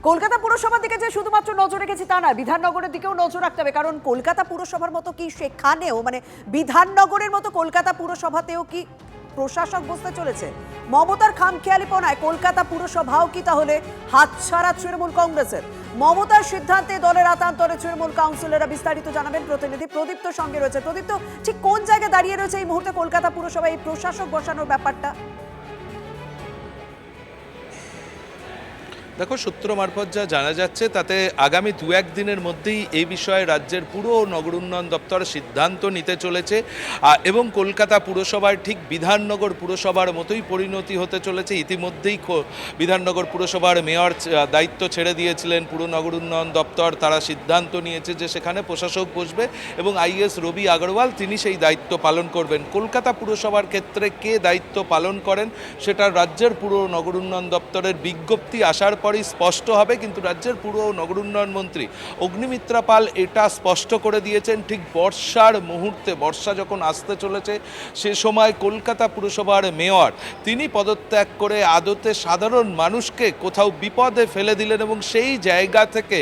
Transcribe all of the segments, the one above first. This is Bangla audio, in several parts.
কলকাতা পুরসভার দিকে যে শুধুমাত্র নজর রেখেছি তা নয়, বিধাননগরের দিকেও নজর রাখতে হবে, কারণ কলকাতা পুরসভার মতো কি সেখানেও বিধাননগরের মতো কলকাতা পুরসভাতেও কি প্রশাসক বসতে চলেছে? মমতার খামখেয়ালিপনায় কলকাতা পুরসভাও কি তাহলে হাতছাড়া তৃণমূল কংগ্রেসের? মমতার সিদ্ধান্তে দলের আতান্তরে তৃণমূল কাউন্সিলররা। বিস্তারিত জানাবেন প্রতিনিধি প্রদীপ্ত সঙ্গে রয়েছে। প্রদীপ্ত, ঠিক কোন জায়গায় দাঁড়িয়ে রয়েছে এই মুহূর্তে কলকাতা পুরসভা এই প্রশাসক বসানোর ব্যাপারটা? দেখো, সূত্র মারফত যা জানা যাচ্ছে তাতে আগামী 2-1 দিনের মধ্যেই এই বিষয়ে রাজ্যের পুরো নগর উন্নয়ন দপ্তর সিদ্ধান্ত নিতে চলেছে এবং কলকাতা পুরসভার ঠিক বিধাননগর পুরসভার মতোই পরিণতি হতে চলেছে। ইতিমধ্যেই বিধাননগর পুরসভার মেয়র দায়িত্ব ছেড়ে দিয়েছিলেন, পুরো নগর উন্নয়ন দপ্তর তারা সিদ্ধান্ত নিয়েছে যে সেখানে প্রশাসক বসবে এবং আইএস রবি আগরওয়াল তিনি সেই দায়িত্ব পালন করবেন। কলকাতা পুরসভার ক্ষেত্রে কে দায়িত্ব পালন করেন সেটা রাজ্যের পুরো নগর উন্নয়ন দপ্তরের বিজ্ঞপ্তি আসার পরই স্পষ্ট হবে, কিন্তু রাজ্যের পুরো নগর উন্নয়ন মন্ত্রী অগ্নিমিত্রা পাল এটা স্পষ্ট করে দিয়েছেন ঠিক বর্ষার মুহূর্তে, বর্ষা যখন আসতে চলেছে সে সময় কলকাতা পুরসভার মেয়র তিনি পদত্যাগ করে আদতে সাধারণ মানুষকে কোথাও বিপদে ফেলে দিলেন এবং সেই জায়গা থেকে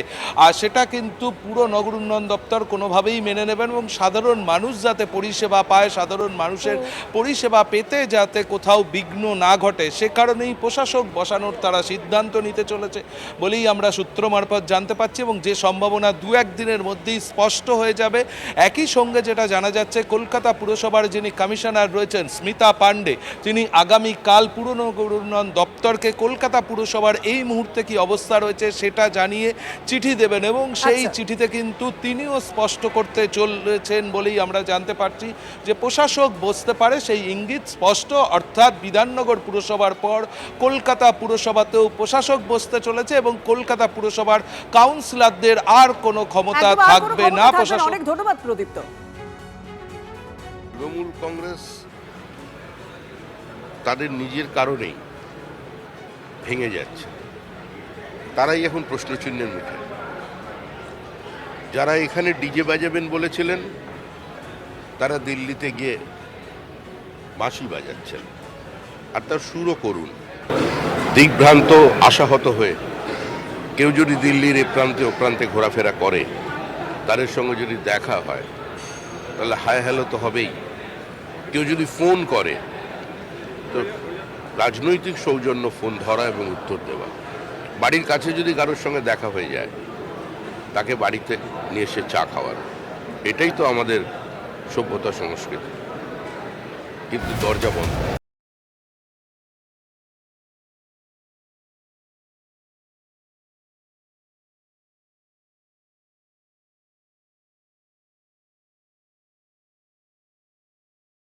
সেটা কিন্তু পুরো নগর উন্নয়ন দপ্তর কোনোভাবেই মেনে নেবেন এবং সাধারণ মানুষ যাতে পরিষেবা পায়, সাধারণ মানুষের পরিষেবা পেতে যাতে কোথাও বিঘ্ন না ঘটে সে কারণেই প্রশাসক বসানোর তারা সিদ্ধান্ত নিতে চলেছে বলেই আমরা সূত্র মারফত জানতে পারছি এবং যে সম্ভাবনা 2-1 দিনের মধ্যেই স্পষ্ট হয়ে যাবে। একই সঙ্গে যেটা জানা যাচ্ছে কলকাতা পুরসভার যিনি কমিশনার রয়েছেন স্মিতা পান্ডে তিনি আগামীকাল পুরো নগর উন্নয়ন দপ্তরকে কলকাতা পুরসভার এই মুহূর্তে কি অবস্থা রয়েছে সেটা জানিয়ে চিঠি দেবেন এবং সেই চিঠিতে কিন্তু তিনিও স্পষ্ট করতে চলেছেন বলেই আমরা জানতে পারছি যে প্রশাসক বসতে পারে সেই ইঙ্গিত স্পষ্ট, অর্থাৎ বিধাননগর পুরসভার পর কলকাতা পুরসভাতেও প্রশাসক বসতে চলেছে এবং কলকাতা পুরসভার কাউন্সিলরদের আর কোনো ক্ষমতা থাকবে না। প্রশাসন। অনেক ধন্যবাদ প্রদীপ্ত। তৃণমূল কংগ্রেস তাদের নিজের কারণেই ভেঙে যাচ্ছে, তারাই এখন প্রশ্নচিহ্নের মুখে। যারা এখানে ডিজে বাজাবেন বলেছিলেন তারা দিল্লিতে গিয়ে বাঁশি বাজাচ্ছেন, আর তার সুরও করুন। দিগ্ভ্রান্ত আশাহত হয়ে কেউ যদি দিল্লির এ প্রান্তে ও প্রান্তে ঘোরাফেরা করে, তাদের সঙ্গে যদি দেখা হয় তাহলে হাই হ্যালো তো হবেই। কেউ যদি ফোন করে তো রাজনৈতিক সৌজন্য ফোন ধরা এবং উত্তর দেওয়া। বাড়ির কাছে যদি কারোর সঙ্গে দেখা হয়ে যায় তাকে বাড়িতে নিয়ে এসে চা খাওয়ানো, এটাই তো আমাদের সভ্যতা সংস্কৃতি, কিন্তু দরজা বন্ধ।